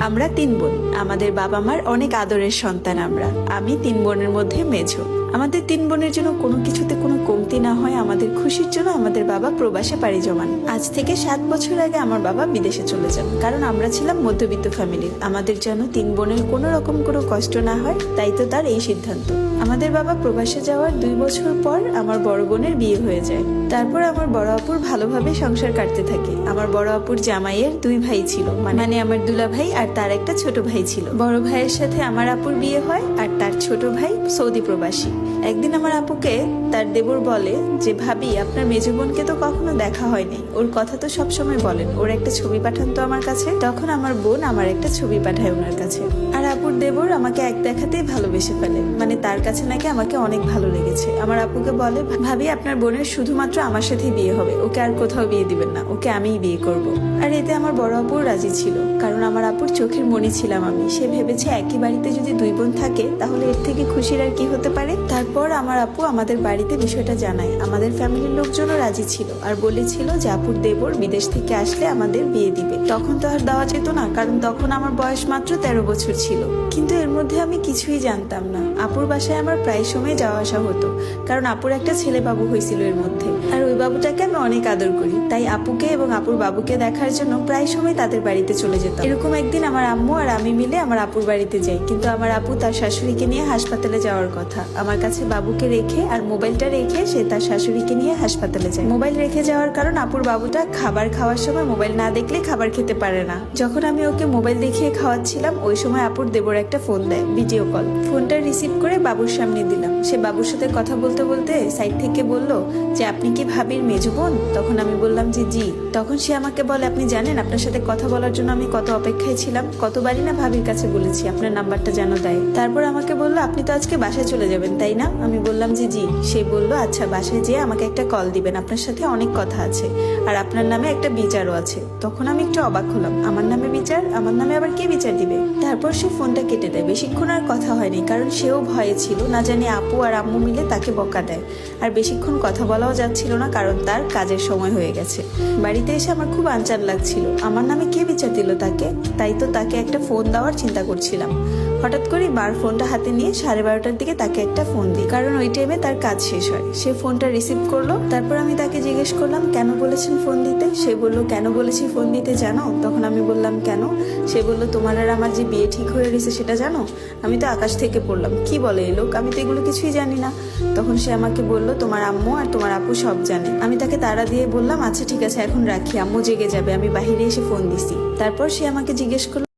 আমরা 3 বোন। আমাদের বাবা মার অনেক আদরের সন্তান আমরা। আমি 3 বোনের মধ্যে মেঝো। আমাদের 3 বোনের জন্য কোনো কিছুতে কোনো কমতি না হয় আমাদের খুশির জন্য আমাদের বাবা প্রবাসে পাড়ি জমান। আজ থেকে 7 বছর আগে আমার বাবা বিদেশে চলে যান, কারণ আমরা ছিলাম মধ্যবিত্ত ফ্যামিলির। আমাদের যেন 3 বোনের কোনো রকম কোনো কষ্ট না হয়, তাই তো তার এই সিদ্ধান্ত। আমাদের বাবা প্রবাসে যাওয়ার 2 বছর পর আমার বড় বোনের বিয়ে হয়ে যায়। তারপর আমার বড় আপুর ভালোভাবে সংসার কাটতে থাকে। আমার বড় আপুর জামাইয়ের 2 ভাই ছিল, মানে আমার দুলা ভাই আর তার একটা ছোট ভাই ছিল। বড় ভাইয়ের সাথে আমার আপুর বিয়ে হয়, আর তার ছোট ভাই সৌদি প্রবাসী। একদিন আমার আপুকে তার দেবর বলে যে, ভাবি আপনার মেজো বোনকে তো কখনো দেখা হয়নি, ওর কথা তো সবসময় বলেন, ওর একটা ছবি পাঠান তো আমার কাছে। তখন আমার বোন আমার একটা ছবি পাঠায় ওনার কাছে। আর আপুর দেবর আমাকে এক দেখাতেই ভালোবেসে ফেলে, মানে তার কাছে নাকি আমাকে অনেক ভালো লেগেছে। আমার আপুকে বলে, ভাবি আপনার বোনের শুধুমাত্র আমার সাথেই বিয়ে হবে, ওকে আর কোথাও বিয়ে দিবেন না, ওকে আমিই বিয়ে করব। আর এতে আমার বড় আপুর রাজি ছিল, কারণ আমার আপুর চোখের মণি ছিলাম আমি। সে ভেবেছে একই বাড়িতে যদি 2 বোন থাকে তাহলে এর থেকে খুশির আর কি হতে পারে। তারপর আমার আপু আমাদের বাড়িতে বিষয়টা জানায়। আমাদের ফ্যামিলির লোকজনও রাজি ছিল আর বলেছিল যে আপুর দেবর বিদেশ থেকে আসলে আমাদের বিয়ে দিবে। তখন তো আর দেওয়া যেত না, কারণ তখন আমার বয়স মাত্র 13 বছর ছিল। কিন্তু এর মধ্যে আমি কিছুই জানতাম না। আপুর বাসায় আমার প্রায় সময় যাওয়া আসা হতো, কারণ আপুর একটা ছেলে বাবু হয়েছিল এর মধ্যে, আর ওই বাবুটাকে আমি অনেক আদর করি। তাই আপুকে এবং আপুর বাবুকে দেখার জন্য প্রায় সময় তাদের বাড়িতে চলে যেতাম। এরকম একদিন আমার আম্মু আর আমি মিলে আমার আপুর বাড়িতে যাই, কিন্তু আমার আপু তার শাশুড়িকে নিয়ে হাসপাতালে যাওয়ার কথা। আমার কাছে বাবুকে রেখে আর মোবাইলটা রেখে সে তার শাশুড়িকে নিয়ে হাসপাতালে যায়। মোবাইল রেখে যাওয়ার কারণ আপুর বাবুটা খাবার খাওয়ার সময় মোবাইল না দেখলে খাবার খেতে পারে না। যখন আমি ওকে মোবাইল দেখিয়ে খাওয়াচ্ছিলাম, ওই সময় আপুর দেবর একটা ফোন দেয়, ভিডিও কল। ফোনটা রিসিভ করে বাবুর সামনে দিলাম। সে বাবুর সাথে কথা বলতে বলতে সাইড থেকে বলল যে, আপনি কি ভাবির মেজো বোন? তখন আমি বললাম যে জি। তখন সে আমাকে বলে, আপনি জানেন আপনার সাথে কথা বলার জন্য আমি কত অপেক্ষায় ছিলাম, কতবারই না ভাবির কাছে বলেছি আপনার নাম্বারটা যেন দেয়। তারপর আমাকে বললো, আপনি তো আজকে বাসায় চলে যাবেন তাই না? আমি বললাম যে জি। সে বলল, আচ্ছা বাসায় যেয়ে আমাকে একটা কল দিবেন, আপনার সাথে অনেক কথা আছে, আর আপনার নামে একটা বিচারও আছে। তখন আমি একটু অবাক হলাম, আমার নামে বিচার? আমার নামে আবার কে বিচার দিবে? তারপর সে ফোনটা কেটে দেয়। বেশিক্ষণ আর কথা হয়নি, কারণ সেও ভয়ে ছিল, না জানি আপু আর আম্মু মিলে তাকে বকা দেয়। আর বেশিক্ষণ কথা বলাও যাচ্ছিল না, কারণ তার কাজের সময় হয়ে গেছে। বাড়িতে এসে আমার খুব আনচান লাগছিল, আমার নামে কে বিচার দিল তাকে? তাই তো তাকে একটা ফোন দেওয়ার চিন্তা করছিলাম। হঠাৎ করে মার ফোনটা হাতে নিয়ে 12:30টার দিকে তাকে একটা ফোন দিই, কারণ ওই টাইমে তার কাজ শেষ হয়। সে ফোনটা রিসিভ করলো। তারপর আমি তাকে জিজ্ঞেস করলাম, কেন বলেছেন ফোন দিতে? সে বলল, কেন বলেছি ফোন দিতে জানো? তখন আমি বললাম, কেন? সে বলল, তোমার আর আমার যে বিয়ে ঠিক হয়ে গেছে সেটা জানো? আমি তো আকাশ থেকে পড়লাম, কি বলে এই লোক, আমি তো এগুলো কিছুই জানি না। তখন সে আমাকে বলল, তোমার আম্মু আর তোমার আপু সব জানে। আমি তাকে তাড়া দিয়ে বললাম, আচ্ছা ঠিক আছে এখন রাখি, আম্মু জেগে যাবে, আমি বাহিরে এসে ফোন দিছি। তারপর সে আমাকে জিজ্ঞেস করলো,